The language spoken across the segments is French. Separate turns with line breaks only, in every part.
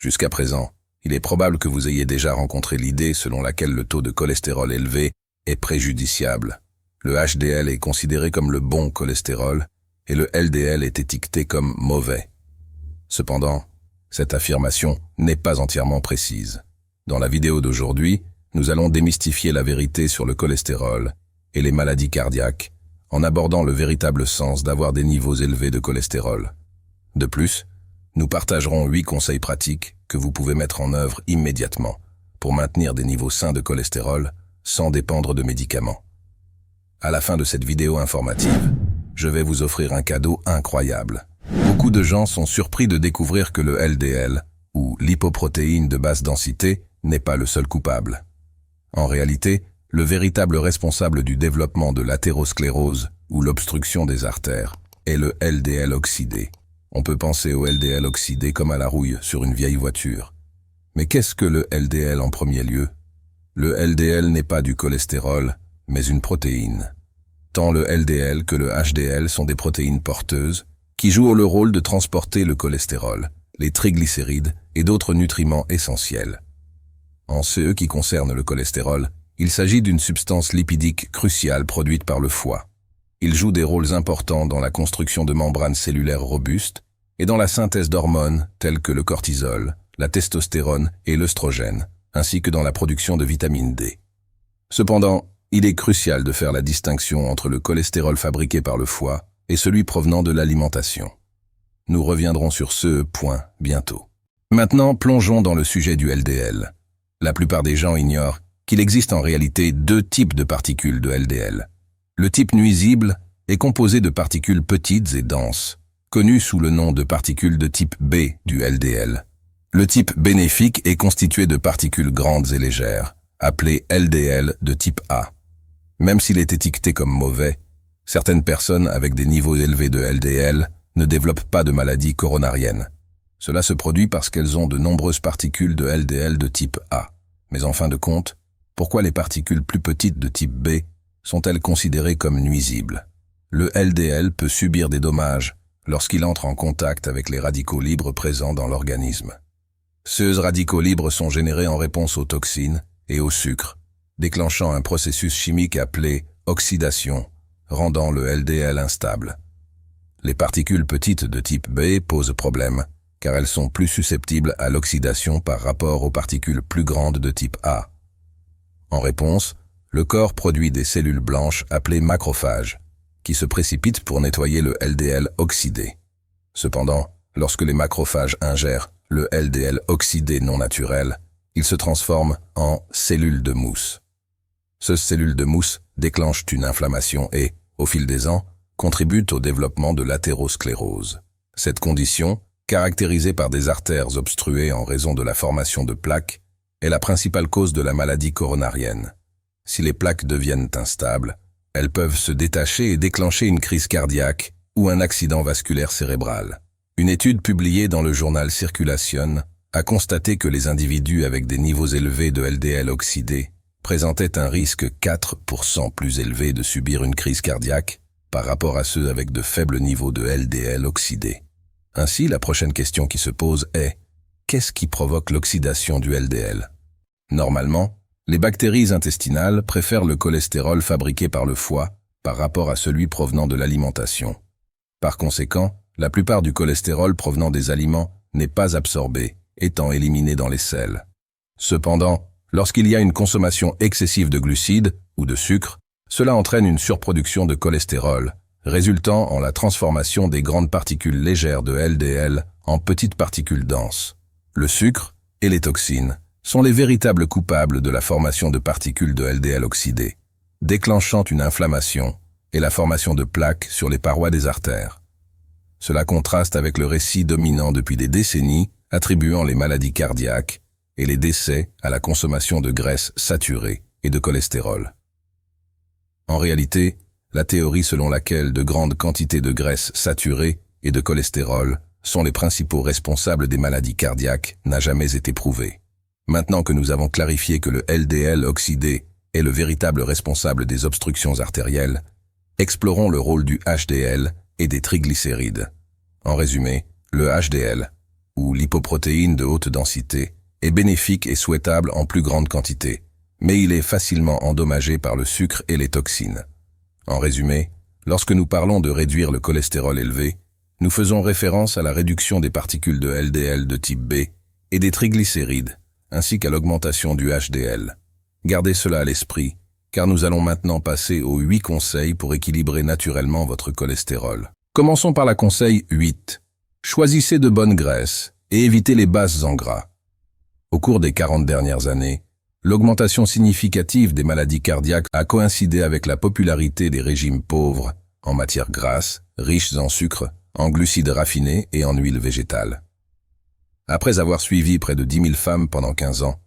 Jusqu'à présent, il est probable que vous ayez déjà rencontré l'idée selon laquelle le taux de cholestérol élevé est préjudiciable. Le HDL est considéré comme le bon cholestérol et le LDL est étiqueté comme mauvais. Cependant, cette affirmation n'est pas entièrement précise. Dans la vidéo d'aujourd'hui, nous allons démystifier la vérité sur le cholestérol et les maladies cardiaques en abordant le véritable sens d'avoir des niveaux élevés de cholestérol. De plus, nous partagerons 8 conseils pratiques que vous pouvez mettre en œuvre immédiatement pour maintenir des niveaux sains de cholestérol sans dépendre de médicaments. À la fin de cette vidéo informative, je vais vous offrir un cadeau incroyable. Beaucoup de gens sont surpris de découvrir que le LDL, ou lipoprotéine de basse densité, n'est pas le seul coupable. En réalité, le véritable responsable du développement de l'athérosclérose, ou l'obstruction des artères, est le LDL oxydé. On peut penser au LDL oxydé comme à la rouille sur une vieille voiture. Mais qu'est-ce que le LDL en premier lieu? Le LDL n'est pas du cholestérol, mais une protéine. Tant le LDL que le HDL sont des protéines porteuses qui jouent le rôle de transporter le cholestérol, les triglycérides et d'autres nutriments essentiels. En ce qui concerne le cholestérol, il s'agit d'une substance lipidique cruciale produite par le foie. Il joue des rôles importants dans la construction de membranes cellulaires robustes et dans la synthèse d'hormones telles que le cortisol, la testostérone et l'œstrogène, ainsi que dans la production de vitamine D. Cependant, il est crucial de faire la distinction entre le cholestérol fabriqué par le foie et celui provenant de l'alimentation. Nous reviendrons sur ce point bientôt. Maintenant, plongeons dans le sujet du LDL. La plupart des gens ignorent qu'il existe en réalité 2 types de particules de LDL. Le type nuisible est composé de particules petites et denses, connues sous le nom de particules de type B du LDL. Le type bénéfique est constitué de particules grandes et légères, appelées LDL de type A. Même s'il est étiqueté comme mauvais, certaines personnes avec des niveaux élevés de LDL ne développent pas de maladie coronarienne. Cela se produit parce qu'elles ont de nombreuses particules de LDL de type A. Mais en fin de compte, pourquoi les particules plus petites de type B sont-elles considérées comme nuisibles? Le LDL peut subir des dommages lorsqu'il entre en contact avec les radicaux libres présents dans l'organisme. Ces radicaux libres sont générés en réponse aux toxines et au sucre, déclenchant un processus chimique appelé oxydation, rendant le LDL instable. Les particules petites de type B posent problème, car elles sont plus susceptibles à l'oxydation par rapport aux particules plus grandes de type A. En réponse, le corps produit des cellules blanches appelées macrophages, qui se précipitent pour nettoyer le LDL oxydé. Cependant, lorsque les macrophages ingèrent le LDL oxydé non naturel, il se transforme en cellules de mousse. Ces cellules de mousse déclenchent une inflammation et, au fil des ans, contribuent au développement de l'athérosclérose. Cette condition, caractérisée par des artères obstruées en raison de la formation de plaques, est la principale cause de la maladie coronarienne. Si les plaques deviennent instables, elles peuvent se détacher et déclencher une crise cardiaque ou un accident vasculaire cérébral. Une étude publiée dans le journal Circulation a constaté que les individus avec des niveaux élevés de LDL oxydé présentaient un risque 4% plus élevé de subir une crise cardiaque par rapport à ceux avec de faibles niveaux de LDL oxydé. Ainsi, la prochaine question qui se pose est: qu'est-ce qui provoque l'oxydation du LDL? Normalement, les bactéries intestinales préfèrent le cholestérol fabriqué par le foie par rapport à celui provenant de l'alimentation. Par conséquent, la plupart du cholestérol provenant des aliments n'est pas absorbé, étant éliminé dans les selles. Cependant, lorsqu'il y a une consommation excessive de glucides ou de sucre, cela entraîne une surproduction de cholestérol, résultant en la transformation des grandes particules légères de LDL en petites particules denses. Le sucre et les toxines sont les véritables coupables de la formation de particules de LDL oxydées, déclenchant une inflammation et la formation de plaques sur les parois des artères. Cela contraste avec le récit dominant depuis des décennies attribuant les maladies cardiaques et les décès à la consommation de graisses saturées et de cholestérol. En réalité, la théorie selon laquelle de grandes quantités de graisses saturées et de cholestérol sont les principaux responsables des maladies cardiaques n'a jamais été prouvée. Maintenant que nous avons clarifié que le LDL oxydé est le véritable responsable des obstructions artérielles, explorons le rôle du HDL et des triglycérides. En résumé, le HDL ou lipoprotéine de haute densité, est bénéfique et souhaitable en plus grande quantité, mais il est facilement endommagé par le sucre et les toxines. En résumé, lorsque nous parlons de réduire le cholestérol élevé, nous faisons référence à la réduction des particules de LDL de type B et des triglycérides, ainsi qu'à l'augmentation du HDL. Gardez cela à l'esprit, car nous allons maintenant passer aux 8 conseils pour équilibrer naturellement votre cholestérol. Commençons par la conseil 8. Choisissez de bonnes graisses et évitez les basses en gras. Au cours des 40 dernières années, l'augmentation significative des maladies cardiaques a coïncidé avec la popularité des régimes pauvres, en matières grasses, riches en sucre, en glucides raffinés et en huile végétale. Après avoir suivi près de 10 000 femmes pendant 15 ans,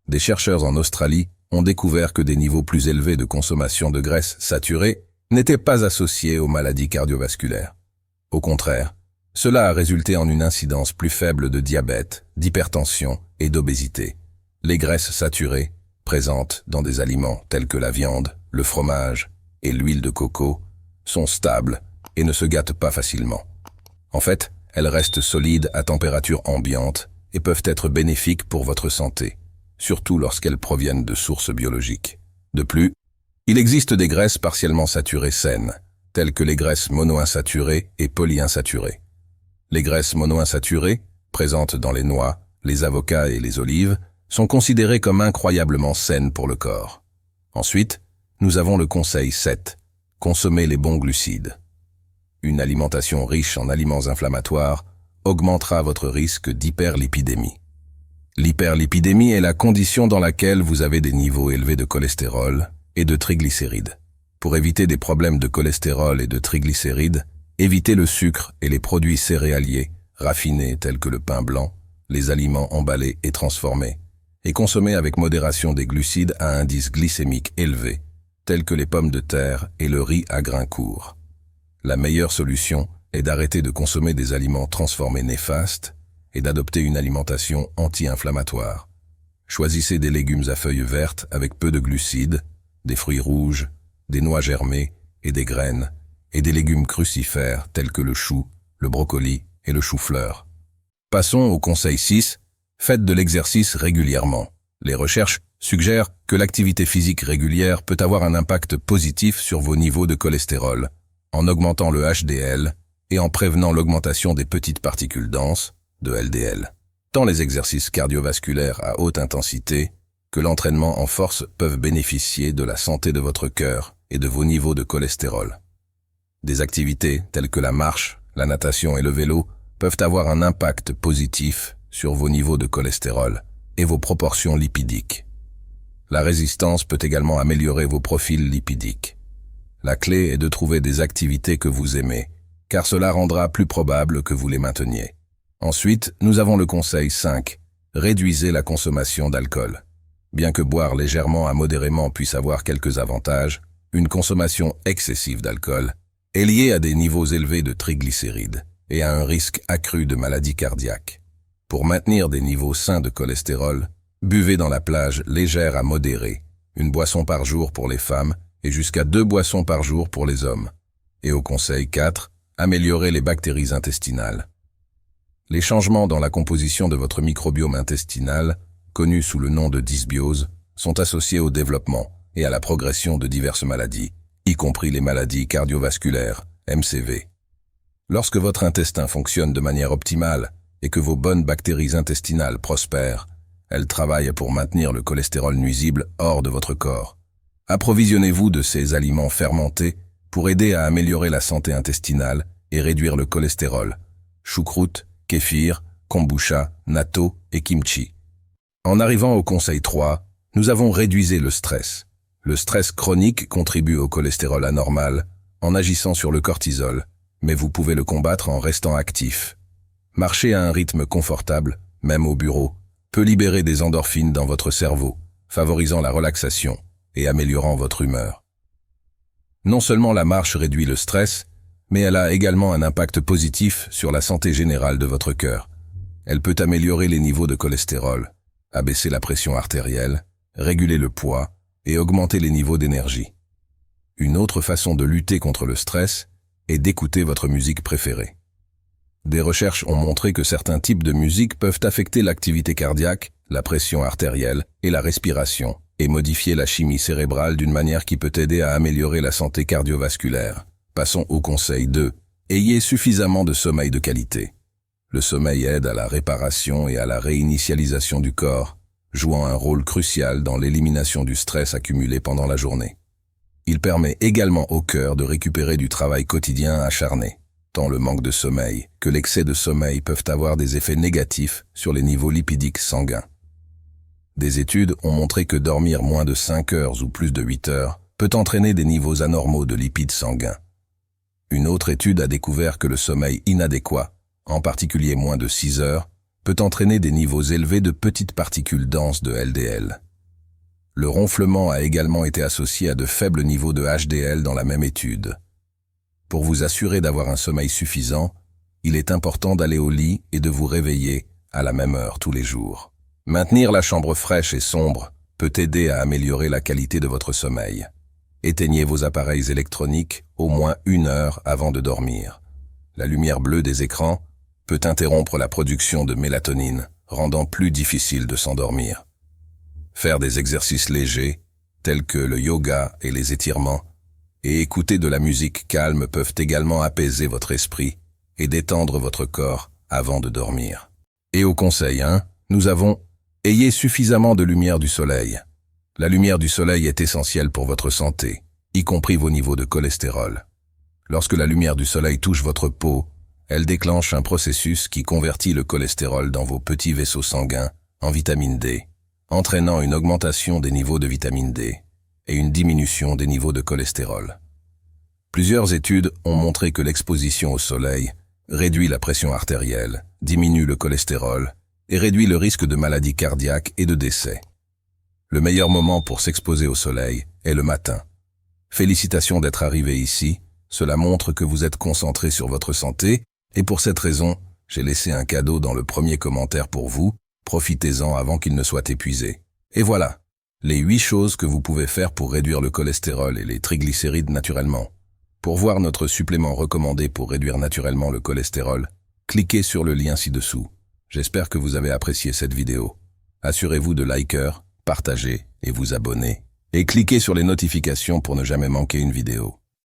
des chercheurs en Australie ont découvert que des niveaux plus élevés de consommation de graisses saturées n'étaient pas associés aux maladies cardiovasculaires. Au contraire, cela a résulté en une incidence plus faible de diabète, d'hypertension et d'obésité. Les graisses saturées, présentes dans des aliments tels que la viande, le fromage et l'huile de coco, sont stables et ne se gâtent pas facilement. En fait, elles restent solides à température ambiante et peuvent être bénéfiques pour votre santé, surtout lorsqu'elles proviennent de sources biologiques. De plus, il existe des graisses partiellement saturées saines, telles que les graisses monoinsaturées et polyinsaturées. Les graisses monoinsaturées, présentes dans les noix, les avocats et les olives, sont considérées comme incroyablement saines pour le corps. Ensuite, nous avons le conseil 7. Consommez les bons glucides. Une alimentation riche en aliments inflammatoires augmentera votre risque d'hyperlipidémie. L'hyperlipidémie est la condition dans laquelle vous avez des niveaux élevés de cholestérol et de triglycérides. Pour éviter des problèmes de cholestérol et de triglycérides, évitez le sucre et les produits céréaliers, raffinés tels que le pain blanc, les aliments emballés et transformés, et consommez avec modération des glucides à indice glycémique élevé, tels que les pommes de terre et le riz à grains courts. La meilleure solution est d'arrêter de consommer des aliments transformés néfastes et d'adopter une alimentation anti-inflammatoire. Choisissez des légumes à feuilles vertes avec peu de glucides, des fruits rouges, des noix germées et des graines, et des légumes crucifères tels que le chou, le brocoli et le chou-fleur. Passons au conseil 6, faites de l'exercice régulièrement. Les recherches suggèrent que l'activité physique régulière peut avoir un impact positif sur vos niveaux de cholestérol, en augmentant le HDL et en prévenant l'augmentation des petites particules denses, de LDL. Tant les exercices cardiovasculaires à haute intensité que l'entraînement en force peuvent bénéficier de la santé de votre cœur et de vos niveaux de cholestérol. Des activités telles que la marche, la natation et le vélo peuvent avoir un impact positif sur vos niveaux de cholestérol et vos proportions lipidiques. La résistance peut également améliorer vos profils lipidiques. La clé est de trouver des activités que vous aimez, car cela rendra plus probable que vous les mainteniez. Ensuite, nous avons le conseil 5. Réduisez la consommation d'alcool. Bien que boire légèrement à modérément puisse avoir quelques avantages, une consommation excessive d'alcool est liée à des niveaux élevés de triglycérides et à un risque accru de maladies cardiaques. Pour maintenir des niveaux sains de cholestérol, buvez dans la plage légère à modérée, une boisson par jour pour les femmes et jusqu'à 2 boissons par jour pour les hommes. Et au conseil 4, améliorez les bactéries intestinales. Les changements dans la composition de votre microbiome intestinal, connu sous le nom de dysbiose, sont associés au développement et à la progression de diverses maladies, y compris les maladies cardiovasculaires, MCV. Lorsque votre intestin fonctionne de manière optimale et que vos bonnes bactéries intestinales prospèrent, elles travaillent pour maintenir le cholestérol nuisible hors de votre corps. Approvisionnez-vous de ces aliments fermentés pour aider à améliorer la santé intestinale et réduire le cholestérol. Choucroute, kéfir, kombucha, natto et kimchi. En arrivant au conseil 3, nous avons réduisé le stress. Le stress chronique contribue au cholestérol anormal en agissant sur le cortisol, mais vous pouvez le combattre en restant actif. Marcher à un rythme confortable, même au bureau, peut libérer des endorphines dans votre cerveau, favorisant la relaxation et améliorant votre humeur. Non seulement la marche réduit le stress, mais elle a également un impact positif sur la santé générale de votre cœur. Elle peut améliorer les niveaux de cholestérol, abaisser la pression artérielle, réguler le poids et augmenter les niveaux d'énergie. Une autre façon de lutter contre le stress est d'écouter votre musique préférée. Des recherches ont montré que certains types de musique peuvent affecter l'activité cardiaque, la pression artérielle et la respiration, et modifier la chimie cérébrale d'une manière qui peut aider à améliorer la santé cardiovasculaire. Passons au conseil 2. Ayez suffisamment de sommeil de qualité. Le sommeil aide à la réparation et à la réinitialisation du corps, jouant un rôle crucial dans l'élimination du stress accumulé pendant la journée. Il permet également au cœur de récupérer du travail quotidien acharné. Tant le manque de sommeil que l'excès de sommeil peuvent avoir des effets négatifs sur les niveaux lipidiques sanguins. Des études ont montré que dormir moins de 5 heures ou plus de 8 heures peut entraîner des niveaux anormaux de lipides sanguins. Une autre étude a découvert que le sommeil inadéquat, en particulier moins de 6 heures, peut entraîner des niveaux élevés de petites particules denses de LDL. Le ronflement a également été associé à de faibles niveaux de HDL dans la même étude. Pour vous assurer d'avoir un sommeil suffisant, il est important d'aller au lit et de vous réveiller à la même heure tous les jours. Maintenir la chambre fraîche et sombre peut aider à améliorer la qualité de votre sommeil. Éteignez vos appareils électroniques au moins 1 heure avant de dormir. La lumière bleue des écrans peut interrompre la production de mélatonine, rendant plus difficile de s'endormir. Faire des exercices légers, tels que le yoga et les étirements, et écouter de la musique calme peuvent également apaiser votre esprit et détendre votre corps avant de dormir. Et au conseil 1, nous avons « Ayez suffisamment de lumière du soleil ». La lumière du soleil est essentielle pour votre santé, y compris vos niveaux de cholestérol. Lorsque la lumière du soleil touche votre peau, elle déclenche un processus qui convertit le cholestérol dans vos petits vaisseaux sanguins en vitamine D, entraînant une augmentation des niveaux de vitamine D et une diminution des niveaux de cholestérol. Plusieurs études ont montré que l'exposition au soleil réduit la pression artérielle, diminue le cholestérol et réduit le risque de maladies cardiaques et de décès. Le meilleur moment pour s'exposer au soleil est le matin. Félicitations d'être arrivé ici, cela montre que vous êtes concentré sur votre santé et pour cette raison, j'ai laissé un cadeau dans le premier commentaire pour vous, profitez-en avant qu'il ne soit épuisé. Et voilà, les 8 choses que vous pouvez faire pour réduire le cholestérol et les triglycérides naturellement. Pour voir notre supplément recommandé pour réduire naturellement le cholestérol, cliquez sur le lien ci-dessous. J'espère que vous avez apprécié cette vidéo. Assurez-vous de liker, partager et vous abonner. Et cliquez sur les notifications pour ne jamais manquer une vidéo.